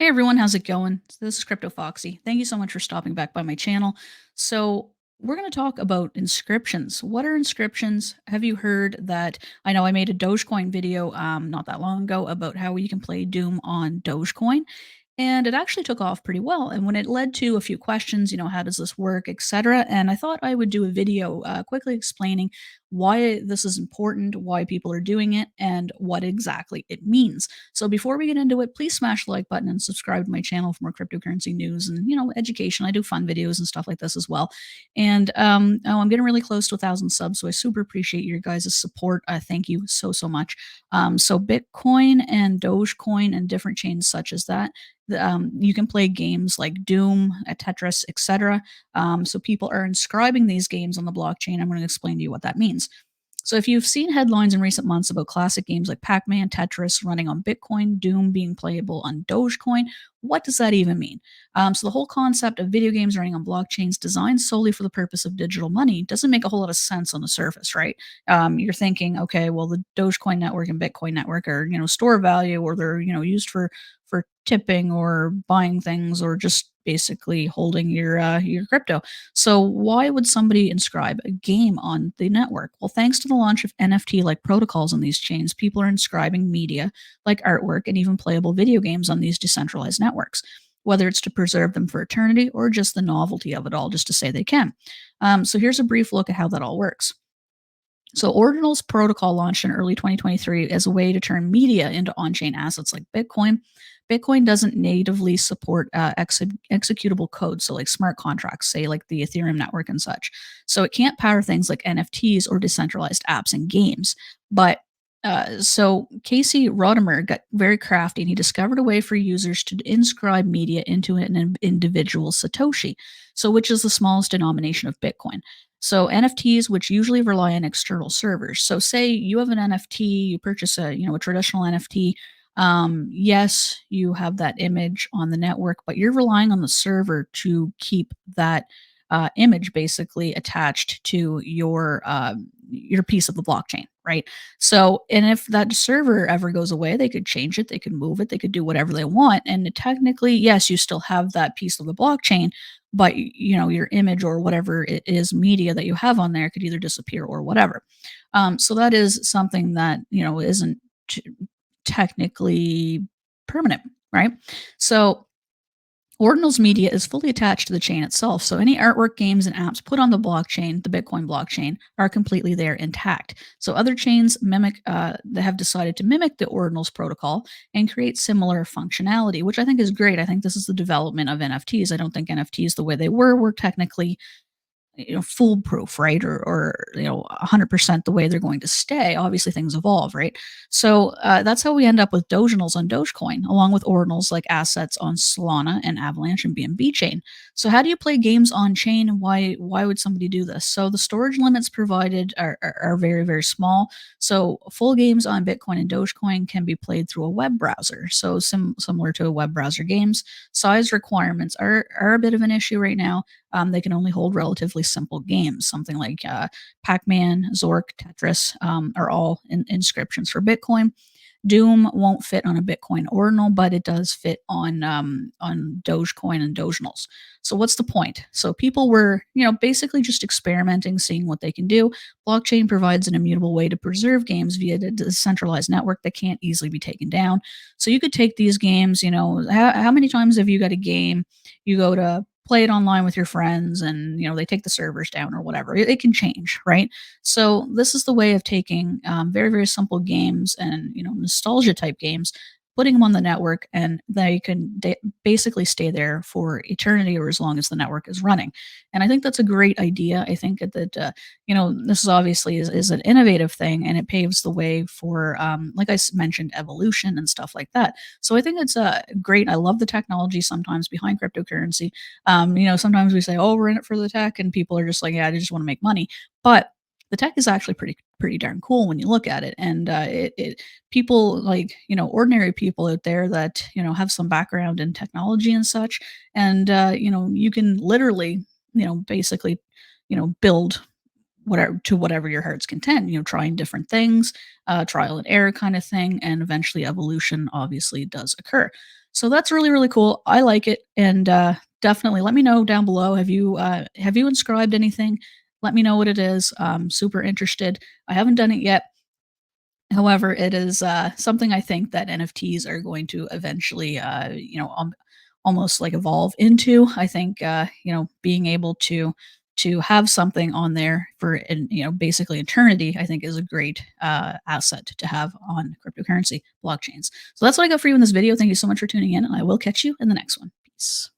Hey everyone, how's it going? So this is cryptoFOXXY. Thank you so much for stopping back by my channel. So we're going to talk about inscriptions. What are inscriptions? Have you heard that? I know I made a Dogecoin video not that long ago about how you can play Doom on Dogecoin, and it actually took off pretty well. And when it led to a few questions, how does this work, etc. And I thought I would do a video quickly explaining why this is important, why people are doing it, and what exactly it means. So before we get into it, please smash the like button and subscribe to my channel for more cryptocurrency news and education. I do fun videos and stuff like this as well. And I'm getting really close to 1,000 subs, so I super appreciate your guys' support. Thank you so much. So Bitcoin and Dogecoin and different chains such as that. You can play games like Doom, Tetris, etc. So people are inscribing these games on the blockchain. I'm going to explain to you what that means. So if you've seen headlines in recent months about classic games like Pac-Man, Tetris running on Bitcoin, Doom being playable on Dogecoin, what does that even mean? So the whole concept of video games running on blockchains designed solely for the purpose of digital money doesn't make a whole lot of sense on the surface, right? You're thinking, okay, well the Dogecoin network and Bitcoin network are store value, or they're used for tipping or buying things or just basically holding your crypto. So why would somebody inscribe a game on the network? Well, thanks to the launch of NFT-like protocols on these chains, people are inscribing media like artwork and even playable video games on these decentralized networks, whether it's to preserve them for eternity or just the novelty of it all, just to say they can. So here's a brief look at how that all works. So Ordinal's protocol launched in early 2023 as a way to turn media into on-chain assets like Bitcoin. Bitcoin doesn't natively support executable code, so like smart contracts, say like the Ethereum network and such. So it can't power things like NFTs or decentralized apps and games. But so Casey Rodimer got very crafty and he discovered a way for users to inscribe media into an individual Satoshi, so which is the smallest denomination of Bitcoin. So NFTs, which usually rely on external servers. So say you have an NFT, you purchase a traditional NFT. Yes, you have that image on the network, but you're relying on the server to keep that image basically attached to your piece of the blockchain, right? So, and if that server ever goes away, they could change it, they could move it, they could do whatever they want, and technically, yes, you still have that piece of the blockchain, but your image or whatever it is media that you have on there could either disappear or whatever. So that is something that isn't technically permanent, right? So Ordinal's media is fully attached to the chain itself, so any artwork, games, and apps put on the blockchain, the Bitcoin blockchain, are completely there intact. So other chains that have decided to mimic the Ordinal's protocol and create similar functionality, which I think is great. I think this is the development of NFTs. I don't think NFTs the way they were technically foolproof, right? Or 100% the way they're going to stay. Obviously things evolve, right? So that's how we end up with doginals on Dogecoin, along with ordinals like assets on Solana and Avalanche and BNB chain. So how do you play games on chain, and why would somebody do this? So the storage limits provided are very, very small. So full games on Bitcoin and Dogecoin can be played through a web browser, so similar to a web browser games. Size requirements are a bit of an issue right now. They can only hold relatively simple games. Something like Pac-Man, Zork, Tetris are all inscriptions for Bitcoin. Doom won't fit on a Bitcoin ordinal, but it does fit on Dogecoin and Doginals. So what's the point? So people were, basically just experimenting, seeing what they can do. Blockchain provides an immutable way to preserve games via a decentralized network that can't easily be taken down. So you could take these games, how many times have you got a game, you go to play it online with your friends and they take the servers down or whatever, it can change, right? So this is the way of taking very, very simple games and nostalgia type games, putting them on the network, and they can basically stay there for eternity or as long as the network is running. And I think that's a great idea. I think that this is obviously is an innovative thing, and it paves the way for like I mentioned, evolution and stuff like that. So I think it's great. I love the technology sometimes behind cryptocurrency. Sometimes we say, oh, we're in it for the tech, and people are just like, yeah, I just want to make money. But the tech is actually pretty darn cool when you look at it, and it people like ordinary people out there that have some background in technology and such, and you can literally basically build whatever your heart's content, trying different things, trial and error kind of thing, and eventually evolution obviously does occur. So that's really, really cool. I like it. And definitely let me know down below. Have you inscribed anything? Let me know what it is. Super interested. I haven't done it yet. However, it is something I think that NFTs are going to eventually, almost like evolve into. I think, being able to have something on there for, basically eternity, I think is a great asset to have on cryptocurrency blockchains. So that's what I got for you in this video. Thank you so much for tuning in, and I will catch you in the next one. Peace.